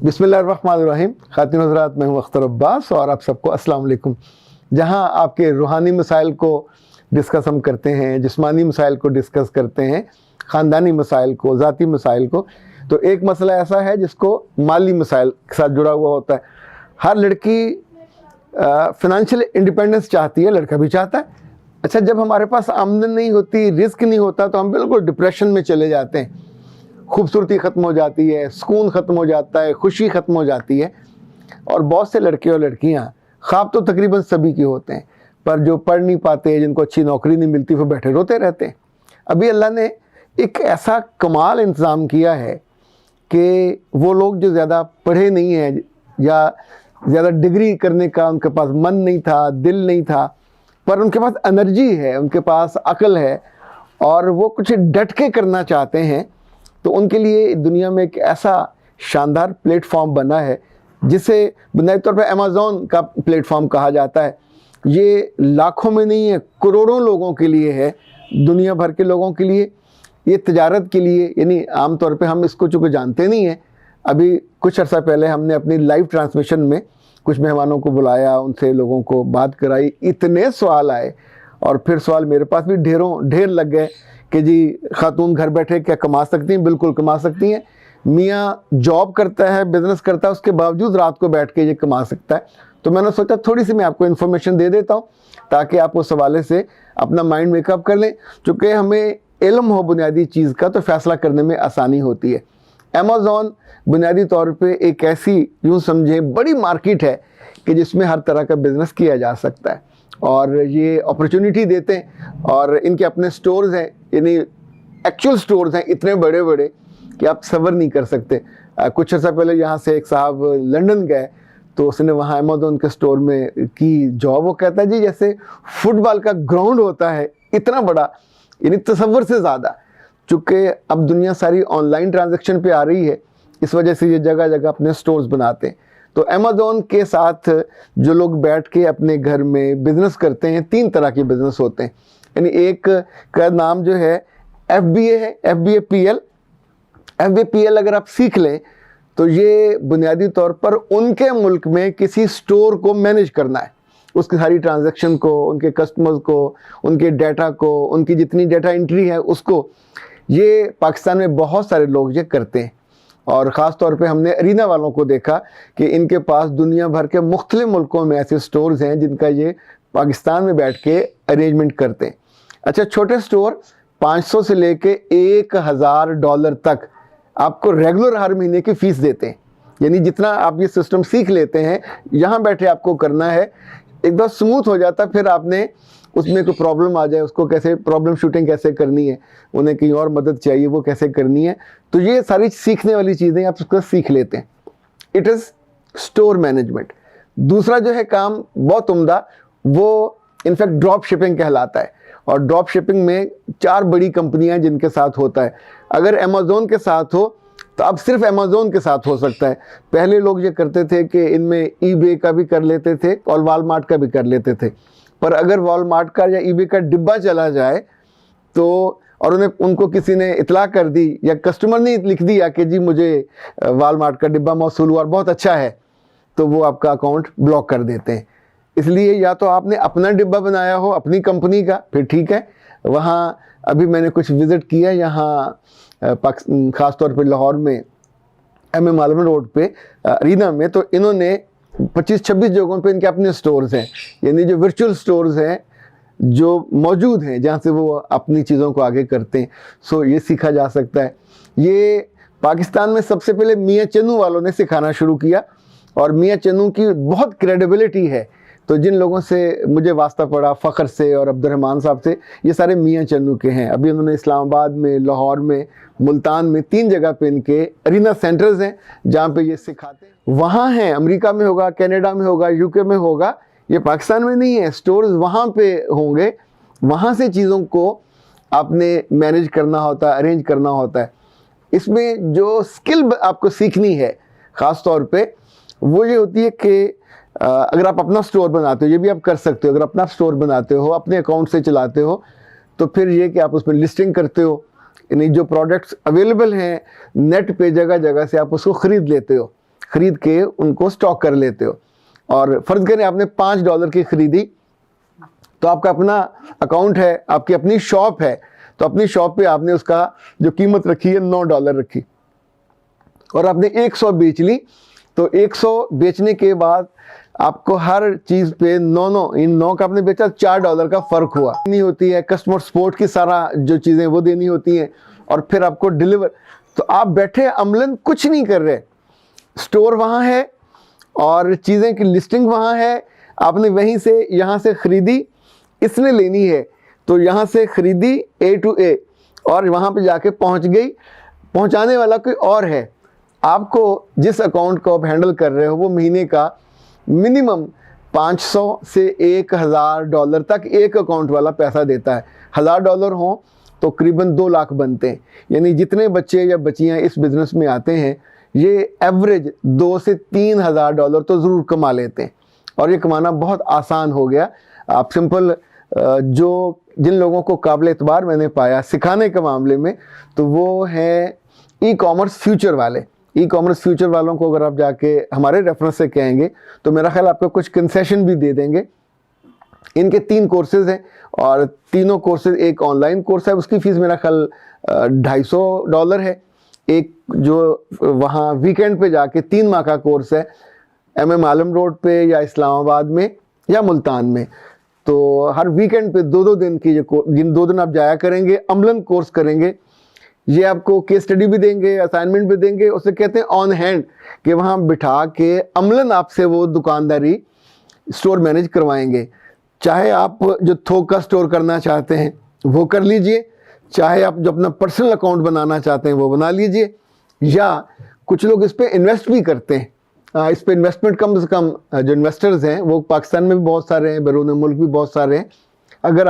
बिस्मिल्लाहिर्रहमानिर्रहीम। खातिन हज़रात, मैं हूँ अख्तर अब्बास और आप सबको अस्सलाम वालेकुम। जहाँ आपके रूहानी मसाइल को डिस्कस हम करते हैं, जिस्मानी मसाइल को डिस्कस करते हैं, ख़ानदानी मसाइल को, ज़ाती मसाइल को, तो एक मसला ऐसा है जिसको माली मसाइल के साथ जुड़ा हुआ होता है। हर लड़की फ़ाइनेंशियल इंडिपेंडेंस चाहती है, लड़का भी चाहता है। अच्छा, जब हमारे पास आमदन नहीं होती, रिस्क नहीं होता, तो हम बिल्कुल डिप्रेशन में चले जाते हैं। खूबसूरती ख़त्म हो जाती है, सुकून ख़त्म हो जाता है, खुशी ख़त्म हो जाती है। और बहुत से लड़के और लड़कियां, ख्वाब तो तकरीबन सभी के होते हैं, पर जो पढ़ नहीं पाते, जिनको अच्छी नौकरी नहीं मिलती, वो बैठे रोते रहते हैं। अभी अल्लाह ने एक ऐसा कमाल इंतज़ाम किया है कि वो लोग जो ज़्यादा पढ़े नहीं हैं या ज़्यादा डिग्री करने का उनके पास मन नहीं था, दिल नहीं था, पर उनके पास एनर्जी है, उनके पास अक्ल है और वो कुछ डट के करना चाहते हैं, तो उनके लिए दुनिया में एक ऐसा शानदार प्लेटफॉर्म बना है जिसे बुनियादी तौर पर अमेज़ॉन का प्लेटफॉर्म कहा जाता है। ये लाखों में नहीं है, करोड़ों लोगों के लिए है, दुनिया भर के लोगों के लिए, ये तिजारत के लिए। यानी आम तौर पे हम इसको चूँकि जानते नहीं हैं। अभी कुछ अर्सा पहले हमने अपनी लाइव ट्रांसमिशन में कुछ मेहमानों को बुलाया, उनसे लोगों को बात कराई, इतने सवाल आए और फिर सवाल मेरे पास भी ढेर लग गए कि जी खातून घर बैठे क्या कमा सकती हैं? बिल्कुल कमा सकती हैं। मियाँ जॉब करता है, बिज़नेस करता है, उसके बावजूद रात को बैठ के ये कमा सकता है। तो मैंने सोचा थोड़ी सी मैं आपको इन्फॉर्मेशन दे देता हूँ ताकि आप उस हवाले से अपना माइंड मेकअप कर लें। चूँकि हमें इल्म हो बुनियादी चीज़ का तो फ़ैसला करने में आसानी होती है। अमेज़ॉन बुनियादी तौर पे एक ऐसी, यूँ समझें, बड़ी मार्केट है कि जिसमें हर तरह का बिज़नेस किया जा सकता है और ये अपॉर्चुनिटी देते हैं। और इनके अपने स्टोर्स हैं, यानी एक्चुअल स्टोर्स हैं, इतने बड़े बड़े कि आप सब्र नहीं कर सकते। कुछ अर्सा पहले यहाँ से एक साहब लंदन गए तो उसने वहाँ अमेज़ॉन के स्टोर में की जॉब। वो कहता है जी जैसे फुटबॉल का ग्राउंड होता है इतना बड़ा, यानी तसव्वुर से ज़्यादा। चूँकि अब दुनिया सारी ऑनलाइन ट्रांजैक्शन पे आ रही है, इस वजह से ये जगह जगह अपने स्टोर्स बनाते हैं। तो अमेज़ॉन के साथ जो लोग बैठ के अपने घर में बिज़नेस करते हैं, 3 तरह के बिज़नेस होते हैं। यानी एक का नाम जो है FBA है, FBA PL अगर आप सीख लें तो ये बुनियादी तौर पर उनके मुल्क में किसी स्टोर को मैनेज करना है, उसकी सारी ट्रांजैक्शन को, उनके कस्टमर्स को, उनके डाटा को, उनकी जितनी डाटा एंट्री है उसको। ये पाकिस्तान में बहुत सारे लोग ये करते हैं और ख़ास तौर पे हमने अरीना वालों को देखा कि इनके पास दुनिया भर के मुख्तलिफ मुल्कों में ऐसे स्टोर्स हैं जिनका ये पाकिस्तान में बैठ के अरेंजमेंट करते हैं। अच्छा, छोटे स्टोर 500 से लेके $1000 तक आपको रेगुलर हर महीने की फ़ीस देते हैं। यानी जितना आप ये सिस्टम सीख लेते हैं, यहाँ बैठे आपको करना है, एकदम स्मूथ हो जाता। फिर आपने उसमें कोई प्रॉब्लम आ जाए, उसको कैसे प्रॉब्लम शूटिंग कैसे करनी है, उन्हें कहीं और मदद चाहिए वो कैसे करनी है, तो ये सारी सीखने वाली चीज़ें आप उसको सीख लेते हैं। It is store management. दूसरा जो है काम बहुत उम्दा, वो इनफैक्ट ड्रॉप शिपिंग कहलाता है। और ड्रॉप शिपिंग में 4 बड़ी कंपनियां जिनके साथ होता है। अगर अमेज़ॉन के साथ हो तो अब सिर्फ अमेज़ॉन के साथ हो सकता है। पहले लोग ये करते थे कि इनमें ईबे का भी कर लेते थे और वॉलमार्ट का भी कर लेते थे, पर अगर वॉलमार्ट का या ईबे का डिब्बा चला जाए तो, और उनको किसी ने इतला कर दी या कस्टमर ने लिख दिया कि जी मुझे वॉलमार्ट का डिब्बा मौसूल हुआ और बहुत अच्छा है, तो वो आपका अकाउंट ब्लॉक कर देते हैं। इसलिए या तो आपने अपना डिब्बा बनाया हो अपनी कंपनी का, फिर ठीक है। वहाँ अभी मैंने कुछ विज़िट किया, यहाँ ख़ास तौर पे लाहौर में MM आलम रोड पे अरीना में, तो इन्होंने 25-26 जगहों पे इनके अपने स्टोर्स हैं, यानी जो वर्चुअल स्टोर्स हैं जो मौजूद हैं जहाँ से वो अपनी चीज़ों को आगे करते हैं। सो ये सीखा जा सकता है। ये पाकिस्तान में सबसे पहले मियाँ चन्नू वालों ने सिखाना शुरू किया और मियाँ चन्नू की बहुत क्रेडिबिलिटी है। तो जिन लोगों से मुझे वास्ता पड़ा, फ़ख्र से और अब्दुर्रहमान साहब से, ये सारे मियाँ चन्नू के हैं। अभी उन्होंने इस्लामाबाद में, लाहौर में, मुल्तान में 3 जगह पे इनके अरीना सेंटर्स हैं जहाँ पे ये सिखाते हैं। वहाँ हैं, अमेरिका में होगा, कनाडा में होगा, UK में होगा, ये पाकिस्तान में नहीं है। स्टोर्स वहाँ पे होंगे, वहाँ से चीज़ों को आपने मैनेज करना होता है, अरेंज करना होता है। इसमें जो स्किल आपको सीखनी है ख़ास तौर पे वो ये होती है कि अगर आप अपना स्टोर बनाते हो, ये भी आप कर सकते हो। अगर अपना स्टोर बनाते हो, अपने अकाउंट से चलाते हो, तो फिर ये कि आप उसमें लिस्टिंग करते हो, यानी जो प्रोडक्ट्स अवेलेबल हैं नेट पे जगह जगह से आप उसको ख़रीद लेते हो। ख़रीद के उनको स्टॉक कर लेते हो। और फ़र्ज़ करें आपने $5 की ख़रीदी, तो आपका अपना अकाउंट है, आपकी अपनी शॉप है, तो अपनी शॉप पे आपने उसका जो कीमत रखी है $9 रखी, और आपने 100 बेच ली, तो 100 बेचने के बाद आपको हर चीज़ पे 9 इन 9 का आपने बेचा, $4 का फ़र्क हुआ। नहीं होती है कस्टमर सपोर्ट की सारा जो चीज़ें वो देनी होती हैं, और फिर आपको डिलीवर। तो आप बैठे अमलन कुछ नहीं कर रहे, स्टोर वहाँ है और चीज़ें की लिस्टिंग वहाँ है, आपने वहीं से यहाँ से ख़रीदी, इसने लेनी है तो यहाँ से ख़रीदी A to A, और वहाँ पे जाके पहुँच गई, पहुँचाने वाला कोई और है। आपको जिस अकाउंट को आप हैंडल कर रहे हो वो महीने का मिनिमम 500 से $1000 तक एक अकाउंट वाला पैसा देता है। $1000 हो तो करीबन 2 लाख बनते हैं। यानी जितने बच्चे या बच्चियाँ इस बिज़नेस में आते हैं, ये एवरेज 2 से $3000 तो ज़रूर कमा लेते हैं, और ये कमाना बहुत आसान हो गया। आप सिंपल जो जिन लोगों को काबिल एतबार मैंने पाया सिखाने के मामले में, तो वो हैं ई-कॉमर्स फ्यूचर वाले। ई-कॉमर्स फ्यूचर वालों को अगर आप जाके हमारे रेफरेंस से कहेंगे तो मेरा ख्याल आपको कुछ कंसेशन भी दे देंगे। इनके 3 कोर्सेज़ हैं, और तीनों कोर्सेज़, एक ऑनलाइन कोर्स है उसकी फ़ीस मेरा ख्याल $250 है, एक जो वहाँ वीकेंड पे जाके 3 माह का कोर्स है MM आलम रोड पे या इस्लामाबाद में या मुल्तान में। तो हर वीकेंड पे 2-2 दिन की जिन 2 दिन आप जाया करेंगे, अमलन कोर्स करेंगे, ये आपको केस स्टडी भी देंगे, असाइनमेंट भी देंगे, उसे कहते हैं ऑन हैंड, कि वहाँ बिठा के अमलन आपसे वो दुकानदारी स्टोर मैनेज करवाएंगे। चाहे आप जो थोक का स्टोर करना चाहते हैं वो कर लीजिए, चाहे आप जो अपना पर्सनल अकाउंट बनाना चाहते हैं वो बना लीजिए, या कुछ लोग इस पर इन्वेस्ट भी करते हैं। इस पर इन्वेस्टमेंट कम से कम जो इन्वेस्टर्स हैं वो पाकिस्तान में भी बहुत सारे हैं, बैरून मुल्क भी बहुत सारे हैं। अगर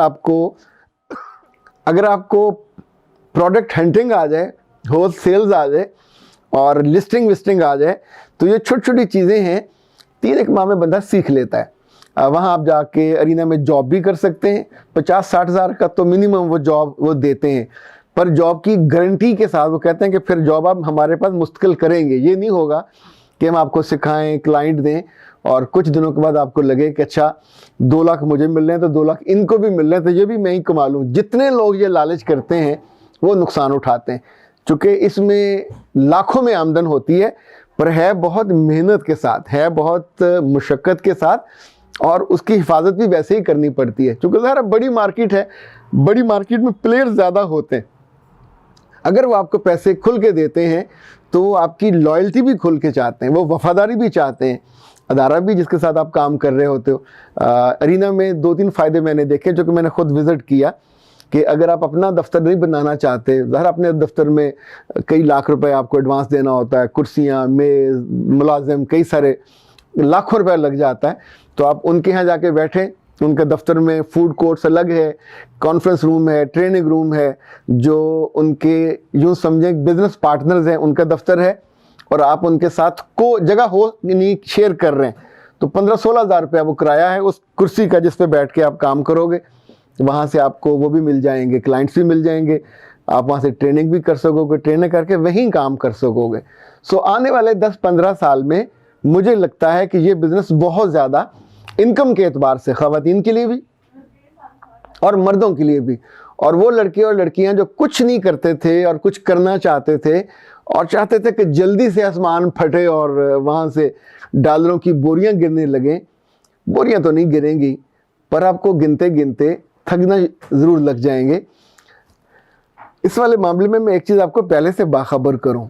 आपको प्रोडक्ट हंटिंग आ जाए, होल सेल्स आ जाए और लिस्टिंग विस्टिंग आ जाए, तो ये छोटी छोटी चीज़ें हैं, 3 माह में बंदा सीख लेता है। वहाँ आप जाके अरीना में जॉब भी कर सकते हैं, 50-60 हज़ार का तो मिनिमम वो जॉब वो देते हैं, पर जॉब की गारंटी के साथ वो कहते हैं कि फिर जॉब आप हमारे पास मुस्तकिल करेंगे। ये नहीं होगा कि हम आपको सिखाएं, क्लाइंट दें, और कुछ दिनों के बाद आपको लगे कि अच्छा 2 लाख मुझे मिल रहे हैं तो 2 लाख इनको भी मिल रहे हैं तो ये भी मैं ही कमा लूँ। जितने लोग ये लालच करते हैं वो नुकसान उठाते हैं, चूँकि इसमें लाखों में आमदन होती है, पर है बहुत मेहनत के साथ, है बहुत मुशक्क़त के साथ, और उसकी हिफाजत भी वैसे ही करनी पड़ती है। चूँकि ज़रा बड़ी मार्केट है, बड़ी मार्केट में प्लेयर्स ज़्यादा होते हैं। अगर वो आपको पैसे खुल के देते हैं तो वो आपकी लॉयल्टी भी खुल के चाहते हैं, वो वफ़ादारी भी चाहते हैं, अदारा भी जिसके साथ आप काम कर रहे होते हो। अरीना में 2-3 फ़ायदे मैंने देखे जो कि मैंने ख़ुद विज़िट किया, कि अगर आप अपना दफ्तर नहीं बनाना चाहते, ज़रा अपने दफ्तर में कई लाख रुपए आपको एडवांस देना होता है, कुर्सियाँ, मेज़, मुलाजिम, कई सारे लाखों रुपए लग जाता है, तो आप उनके यहाँ जाके बैठें। उनके दफ्तर में फूड कोर्ट्स अलग है, कॉन्फ्रेंस रूम है, ट्रेनिंग रूम है, जो उनके यूँ समझें बिजनेस पार्टनर्स हैं उनका दफ्तर है, और आप उनके साथ को जगह हो नहीं शेयर कर रहे हैं, तो 15-16 हज़ार रुपया वो किराया है उस कुर्सी का जिस पे बैठ के आप काम करोगे। वहाँ से आपको वो भी मिल जाएंगे, क्लाइंट्स भी मिल जाएंगे, आप वहाँ से ट्रेनिंग भी कर सकोगे, ट्रेनिंग करके वहीं काम कर सकोगे। सो आने वाले 10-15 साल में मुझे लगता है कि ये बिज़नेस बहुत ज़्यादा इनकम के एतबार से ख़वातीन के लिए भी और मर्दों के लिए भी, और वो लड़के और लड़कियां जो कुछ नहीं करते थे और कुछ करना चाहते थे और चाहते थे कि जल्दी से आसमान फटे और वहाँ से डॉलरों की बोरियां गिरने लगें। बोरियां तो नहीं गिरेंगी, पर आपको गिनते गिनते थकना ज़रूर लग जाएंगे। इस वाले मामले में मैं एक चीज़ आपको पहले से बाखबर करूं,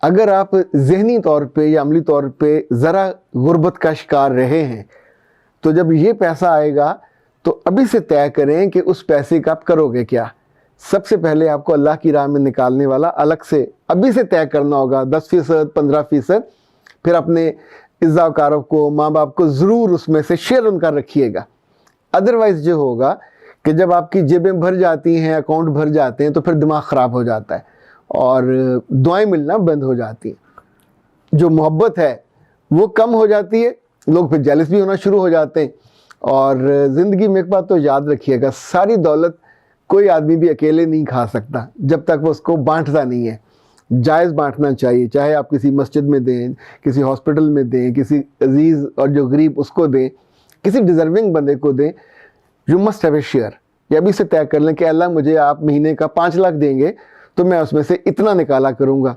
अगर आप ज़हनी तौर पे या अमली तौर पे ज़रा गुर्बत का शिकार रहे हैं, तो जब ये पैसा आएगा तो अभी से तय करें कि उस पैसे का आप करोगे क्या। सबसे पहले आपको अल्लाह की राह में निकालने वाला अलग से अभी से तय करना होगा, 10%, 15%। फिर अपने इज़्ज़ाकारों को, माँ बाप को ज़रूर उसमें से शेयर उनका रखिएगा। अदरवाइज़ जो होगा कि जब आपकी जेबें भर जाती हैं, अकाउंट भर जाते हैं, तो फिर दिमाग ख़राब हो जाता है और दुआएं मिलना बंद हो जाती हैं। जो मोहब्बत है वो कम हो जाती है, लोग फिर जेलस भी होना शुरू हो जाते हैं। और ज़िंदगी में एक बात तो याद रखिएगा, सारी दौलत कोई आदमी भी अकेले नहीं खा सकता जब तक वो उसको बांटता नहीं है। जायज़ बांटना चाहिए, चाहे आप किसी मस्जिद में दें, किसी हॉस्पिटल में दें, किसी अजीज़ और जो गरीब उसको दें, किसी डिज़र्विंग बंदे को दें। You must have a share. ये अभी से तय कर लें कि अल्लाह मुझे आप महीने का 5 लाख देंगे तो मैं उसमें से इतना निकाला करूँगा।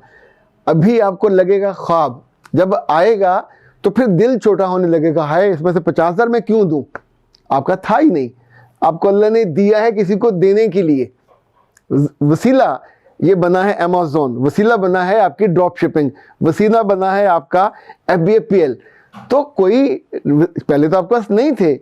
अभी आपको लगेगा ख्वाब, जब आएगा तो फिर दिल छोटा होने लगेगा, हाय इसमें से 50,000 मैं क्यों दूँ। आपका था ही नहीं, आपको अल्लाह ने दिया है किसी को देने के लिए। वसीला ये बना है अमेज़न, वसीला बना है आपकी ड्रॉप शिपिंग, वसीला बना है आपका FBAPL। तो कोई पहले तो आपके पास नहीं थे,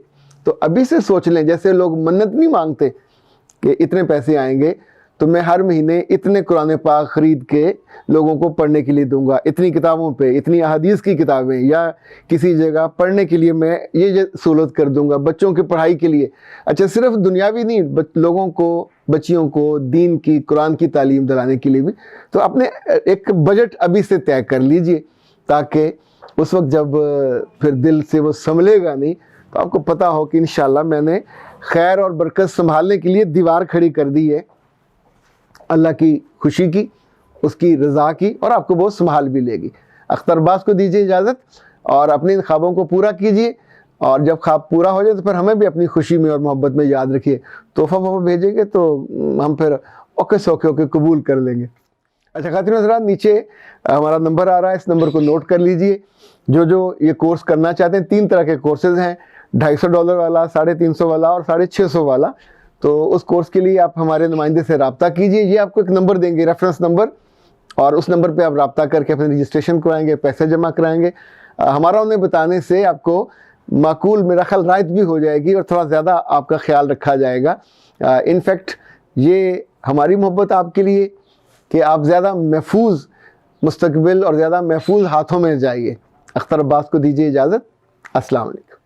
तो अभी से सोच लें। जैसे लोग मन्नत नहीं मांगते कि इतने पैसे आएंगे तो मैं हर महीने इतने कुरान पाक ख़रीद के लोगों को पढ़ने के लिए दूंगा, इतनी किताबों पे, इतनी अहादीस की किताबें या किसी जगह पढ़ने के लिए मैं ये सहूलत कर दूंगा, बच्चों की पढ़ाई के लिए। अच्छा, सिर्फ दुनियावी नहीं, लोगों को, बच्चियों को दीन की, कुरान की तालीम दिलाने के लिए भी। तो अपने एक बजट अभी से तय कर लीजिए, ताकि उस वक्त जब फिर दिल से वो संभलेगा नहीं तो आपको पता हो कि इंशाल्लाह मैंने खैर और बरकत संभालने के लिए दीवार खड़ी कर दी है, अल्लाह की खुशी की, उसकी रज़ा की, और आपको बहुत संभाल भी लेगी। अख्तर अब्बास को दीजिए इजाज़त और अपने इन ख्वाबों को पूरा कीजिए, और जब ख्वाब पूरा हो जाए तो फिर हमें भी अपनी खुशी में और मोहब्बत में याद रखिए। तोहफ़ा वोफ़ा भेजेंगे तो हम फिर ओके सौके कबूल कर लेंगे। अच्छा खातिन हज़रात, नीचे हमारा नंबर आ रहा है, इस नंबर को नोट कर लीजिए। जो ये कोर्स करना चाहते हैं, 3 तरह के कोर्सेज़ हैं, $250 वाला, 350 वाला और 650 वाला। तो उस कोर्स के लिए आप हमारे नुमाइंदे से रब्ता कीजिए। ये आपको एक नंबर देंगे, रेफरेंस नंबर, और उस नंबर पे आप रब्ता करके अपने रजिस्ट्रेशन कराएंगे, पैसे जमा कराएंगे। हमारा उन्हें बताने से आपको माकूल मेरा ख्याल रायत भी हो जाएगी और थोड़ा ज़्यादा आपका ख्याल रखा जाएगा। इनफैक्ट ये हमारी मोहब्बत आपके लिए कि आप ज़्यादा महफूज मुस्तकबिल और ज़्यादा महफूज हाथों में जाइए। अख्तर अब्बास को दीजिए इजाज़त। अस्सलाम वालेकुम।